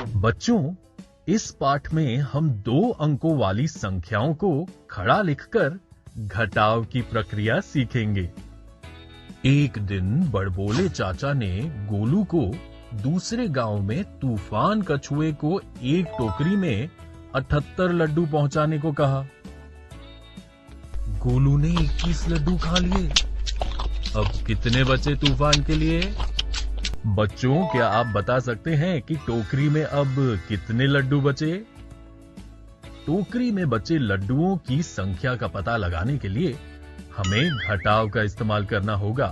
बच्चों, इस पाठ में हम 2 अंकों वाली संख्याओं को खड़ा लिखकर घटाव की प्रक्रिया सीखेंगे। एक दिन बड़बोले चाचा ने गोलू को दूसरे गांव में तूफान कछुए को एक टोकरी में 78 लड्डू पहुंचाने को कहा। गोलू ने 21 लड्डू खा लिए। अब कितने बचे तूफान के लिए? बच्चों, क्या आप बता सकते हैं कि टोकरी में अब कितने लड्डू बचे? टोकरी में बचे लड्डुओं की संख्या का पता लगाने के लिए हमें घटाव का इस्तेमाल करना होगा।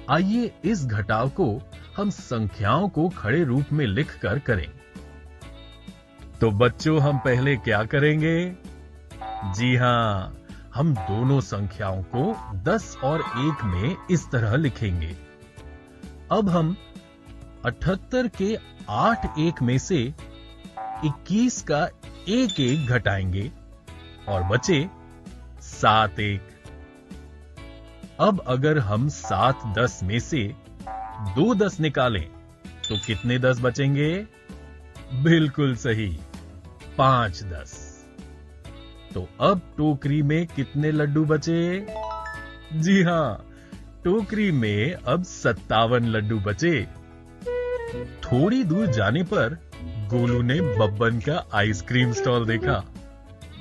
आइए इस घटाव को हम संख्याओं को खड़े रूप में लिखकर करें। तो बच्चों, हम पहले क्या करेंगे? जी हां, हम दोनों संख्याओं को 10 और 1 में इस तरह लिखेंगे। अब हम 78 के 8 1 में से 21 का 1 1 घटाएंगे और बचे 7 1। अब अगर हम 7 10 में से 2 10 निकालें तो कितने 10 बचेंगे? बिल्कुल सही, 5 10। तो अब टोकरी में कितने लड्डू बचे? जी हां, टोकरी में अब 57 लड्डू बचे। थोड़ी दूर जाने पर गोलू ने बब्बन का आइसक्रीम स्टॉल देखा।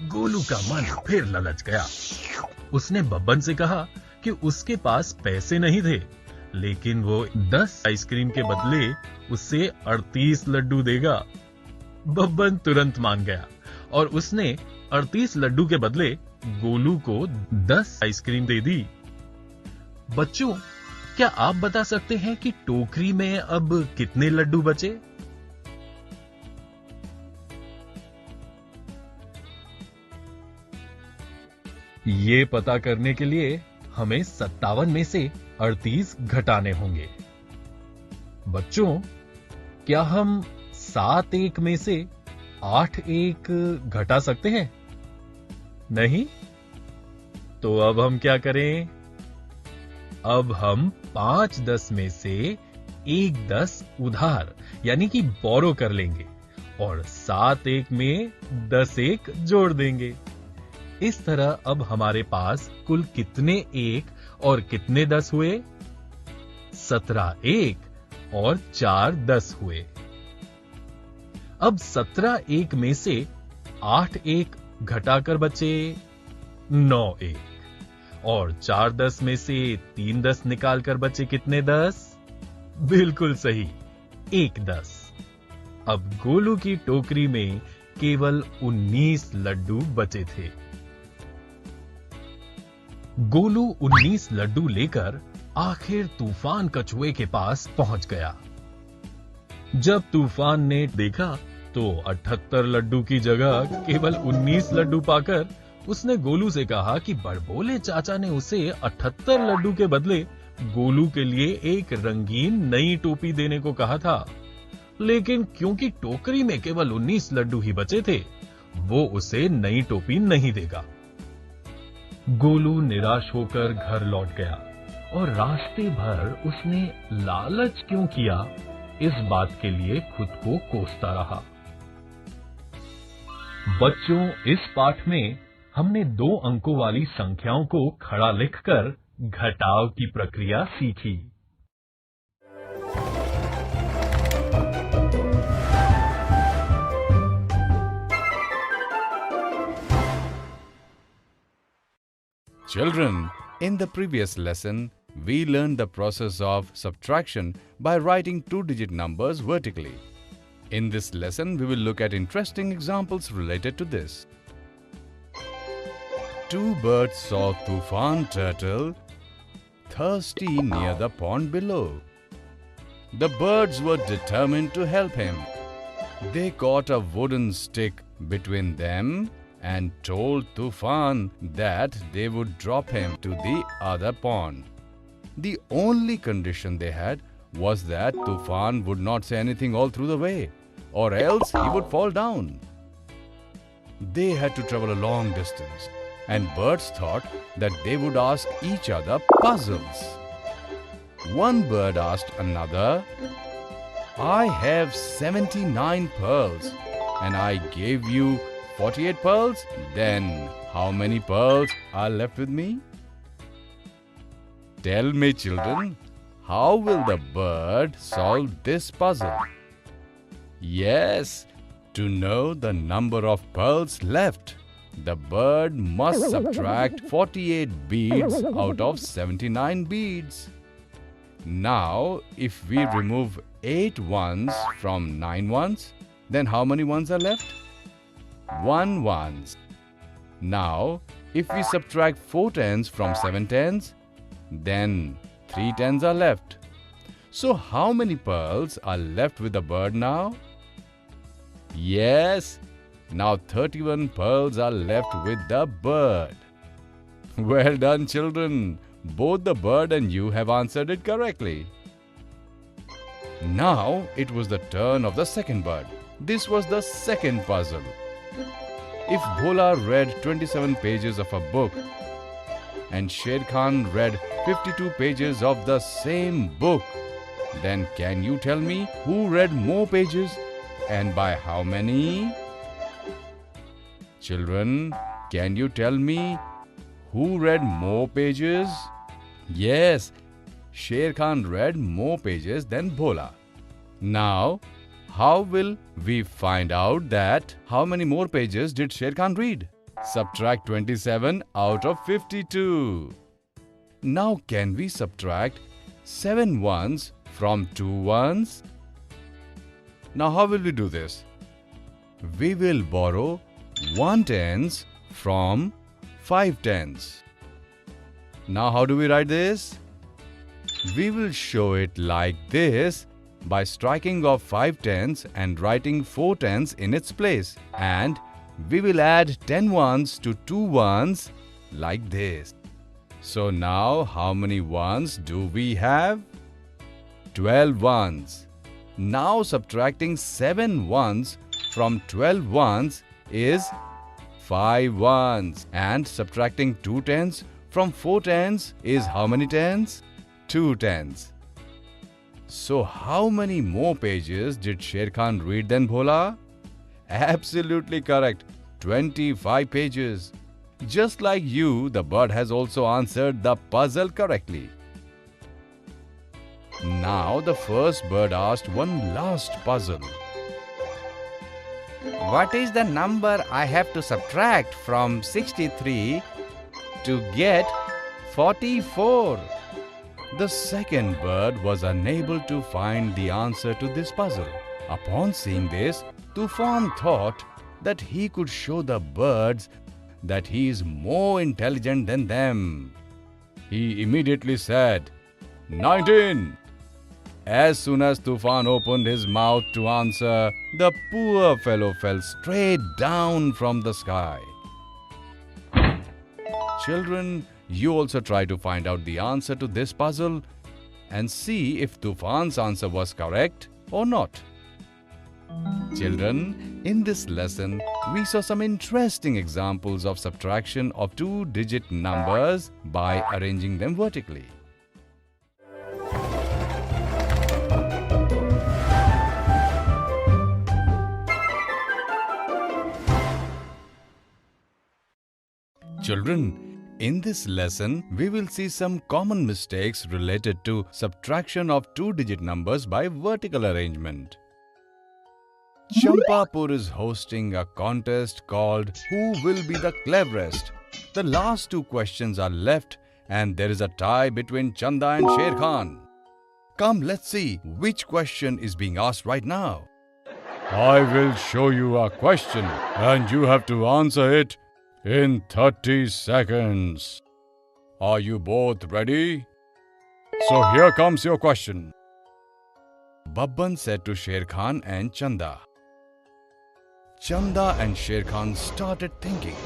गोलू का मन फिर ललच गया। उसने बब्बन से कहा कि उसके पास पैसे नहीं थे, लेकिन वो 10 आइसक्रीम के बदले उससे 38 लड्डू देगा। बब्बन तुरंत मान गया और उसने 38 लड्डू के बदले गोलू को 10 आइसक्रीम दे दी। बच्चों, क्या आप बता सकते हैं कि टोकरी में अब कितने लड्डू बचे? ये पता करने के लिए हमें 57 में से 38 घटाने होंगे। बच्चों, क्या हम 7 1 में से 8 1 घटा सकते हैं? नहीं? तो अब हम क्या करें? अब हम 5 10 में से 1 10 उधार यानी कि बोरो कर लेंगे और 7 1 में 10 1 जोड़ देंगे। इस तरह अब हमारे पास कुल कितने 1 और कितने 10 हुए? 17 1 और 4 10 हुए। अब 17 1 में से 8 1 घटाकर बचे 9 1 और 4 10 में से 3 10 निकालकर बचे कितने 10? बिल्कुल सही, 1 10। अब गोलू की टोकरी में केवल 19 लड्डू बचे थे। गोलू 19 लड्डू लेकर आखिर तूफान कछुए के पास पहुंच गया। जब तूफान ने देखा तो 78 लड्डू की जगह केवल 19 लड्डू पाकर उसने गोलू से कहा कि बड़बोले चाचा ने उसे 78 लड्डू के बदले गोलू के लिए एक रंगीन नई टोपी देने को कहा था, लेकिन क्योंकि टोकरी में केवल 19 लड्डू ही बचे थे, वो उसे नई टोपी नहीं देगा। गोलू निराश होकर घर लौट गया और रास्ते भर उसने लालच क्यों किया, इस बात के लिए खुद को कोसता रहा। बच्चों, इस पाठ में हमने 2 अंकों वाली संख्याओं को खड़ा लिखकर घटाव की प्रक्रिया सीखी। Children, in the previous lesson, we learned the process of subtraction by writing 2-digit numbers vertically. In this lesson, we will look at interesting examples related to this. 2 birds saw Tufan Turtle thirsty near the pond below. The birds were determined to help him. They caught a wooden stick between them and told Tufan that they would drop him to the other pond. The only condition they had was that Tufan would not say anything all through the way, or else he would fall down. They had to travel a long distance, and birds thought that they would ask each other puzzles. One bird asked another, I have 79 pearls and I gave you 48 pearls. Then how many pearls are left with me? Tell me, children, how will the bird solve this puzzle? Yes, to know the number of pearls left, the bird must subtract 48 beads out of 79 beads. Now, if we remove 8 ones from 9 ones, then how many ones are left? 1 ones. Now, if we subtract 4 tens from 7 tens, then 3 tens are left. So, how many pearls are left with the bird now? Yes, now 31 pearls are left with the bird. Well done, children. Both the bird and you have answered it correctly. Now it was the turn of the second bird. This was the second puzzle. If Bhola read 27 pages of a book and Sher Khan read 52 pages of the same book, then can you tell me who read more pages and by how many? Children, can you tell me who read more pages? Yes, Sher Khan read more pages than Bhola. Now, how will we find out that how many more pages did Sher Khan read? Subtract 27 out of 52. Now, can we subtract 7 ones from 2 ones? Now, how will we do this? We will borrow 1 tens from 5 tens. Now, how do we write this? We will show it like this by striking off 5 tens and writing 4 tens in its place. And we will add 10 ones to 2 ones like this. So now, how many ones do we have? 12 ones. Now, subtracting 7 ones from 12 ones is 5 ones. And subtracting 2 tens from 4 tens is how many tens? 2 tens. So, how many more pages did Sher Khan read than Bhola? Absolutely correct. 25 pages. Just like you, the bird has also answered the puzzle correctly. Now, the first bird asked one last puzzle. What is the number I have to subtract from 63 to get 44? The second bird was unable to find the answer to this puzzle. Upon seeing this, Tufan thought that he could show the birds that he is more intelligent than them. He immediately said, 19. As soon as Tufan opened his mouth to answer, the poor fellow fell straight down from the sky. Children, you also try to find out the answer to this puzzle and see if Tufan's answer was correct or not. Children, in this lesson, we saw some interesting examples of subtraction of 2-digit numbers by arranging them vertically. Children, in this lesson, we will see some common mistakes related to subtraction of 2-digit numbers by vertical arrangement. Champapur is hosting a contest called Who Will Be the Cleverest? The last 2 questions are left and there is a tie between Chanda and Sher Khan. Come, let's see which question is being asked right now. I will show you a question and you have to answer it in 30 seconds. Are you both ready? So here comes your question. Babban said to Sher Khan and Chanda. Chanda and Sher Khan started thinking.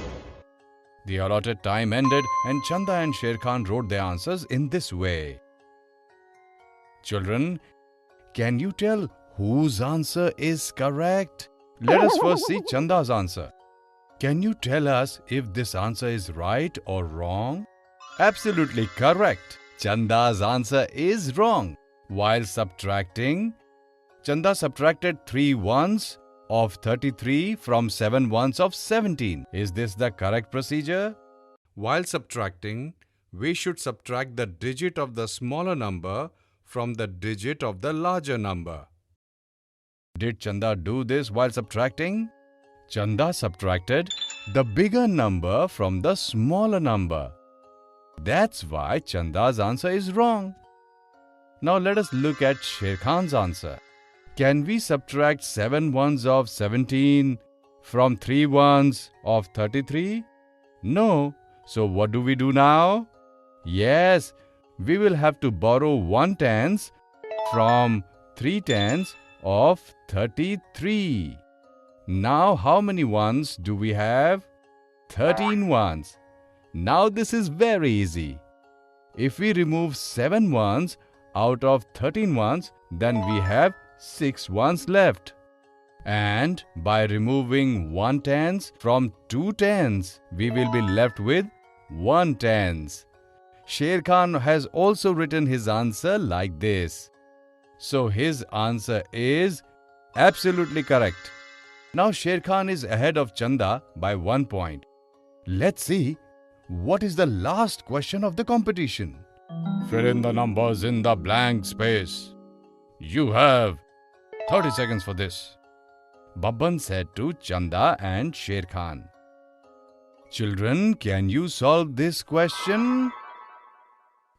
The allotted time ended and Chanda and Sher Khan wrote their answers in this way. Children, can you tell whose answer is correct? Let us first see Chanda's answer. Can you tell us if this answer is right or wrong? Absolutely correct. Chanda's answer is wrong. While subtracting, Chanda subtracted 3 ones of 33 from 7 ones of 17. Is this the correct procedure? While subtracting, we should subtract the digit of the smaller number from the digit of the larger number. Did Chanda do this while subtracting? Chanda subtracted the bigger number from the smaller number. That's why Chanda's answer is wrong. Now let us look at Sher Khan's answer. Can we subtract 7 ones of 17 from 3 ones of 33? No. So what do we do now? Yes, we will have to borrow 1 tens from 3 tens of 33. Now how many ones do we have? 13 ones. Now this is very easy. If we remove 7 ones out of 13 ones, then we have 6 ones left. And by removing 1 tens from 2 tens, we will be left with 1 tens. Sher Khan has also written his answer like this. So his answer is absolutely correct. Now Sher Khan is ahead of Chanda by 1 point. Let's see what is the last question of the competition. Fill in the numbers in the blank space. You have 30 seconds for this, Babban said to Chanda and Sher Khan. Children, can you solve this question?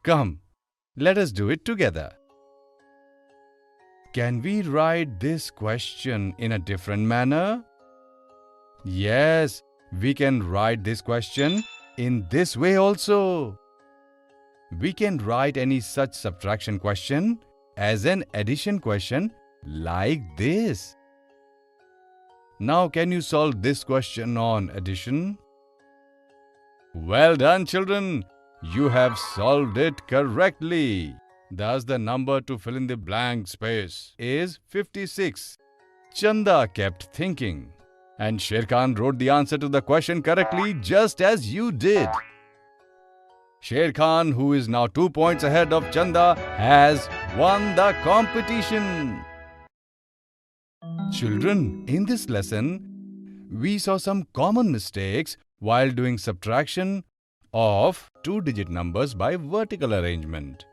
Come, let us do it together. Can we write this question in a different manner? Yes, we can write this question in this way also. We can write any such subtraction question as an addition question like this. Now, can you solve this question on addition? Well done, children. You have solved it correctly. Thus, the number to fill in the blank space is 56. Chanda kept thinking, and Sher Khan wrote the answer to the question correctly just as you did. Sher Khan, who is now 2 points ahead of Chanda, has won the competition. Children, in this lesson, we saw some common mistakes while doing subtraction of 2-digit numbers by vertical arrangement.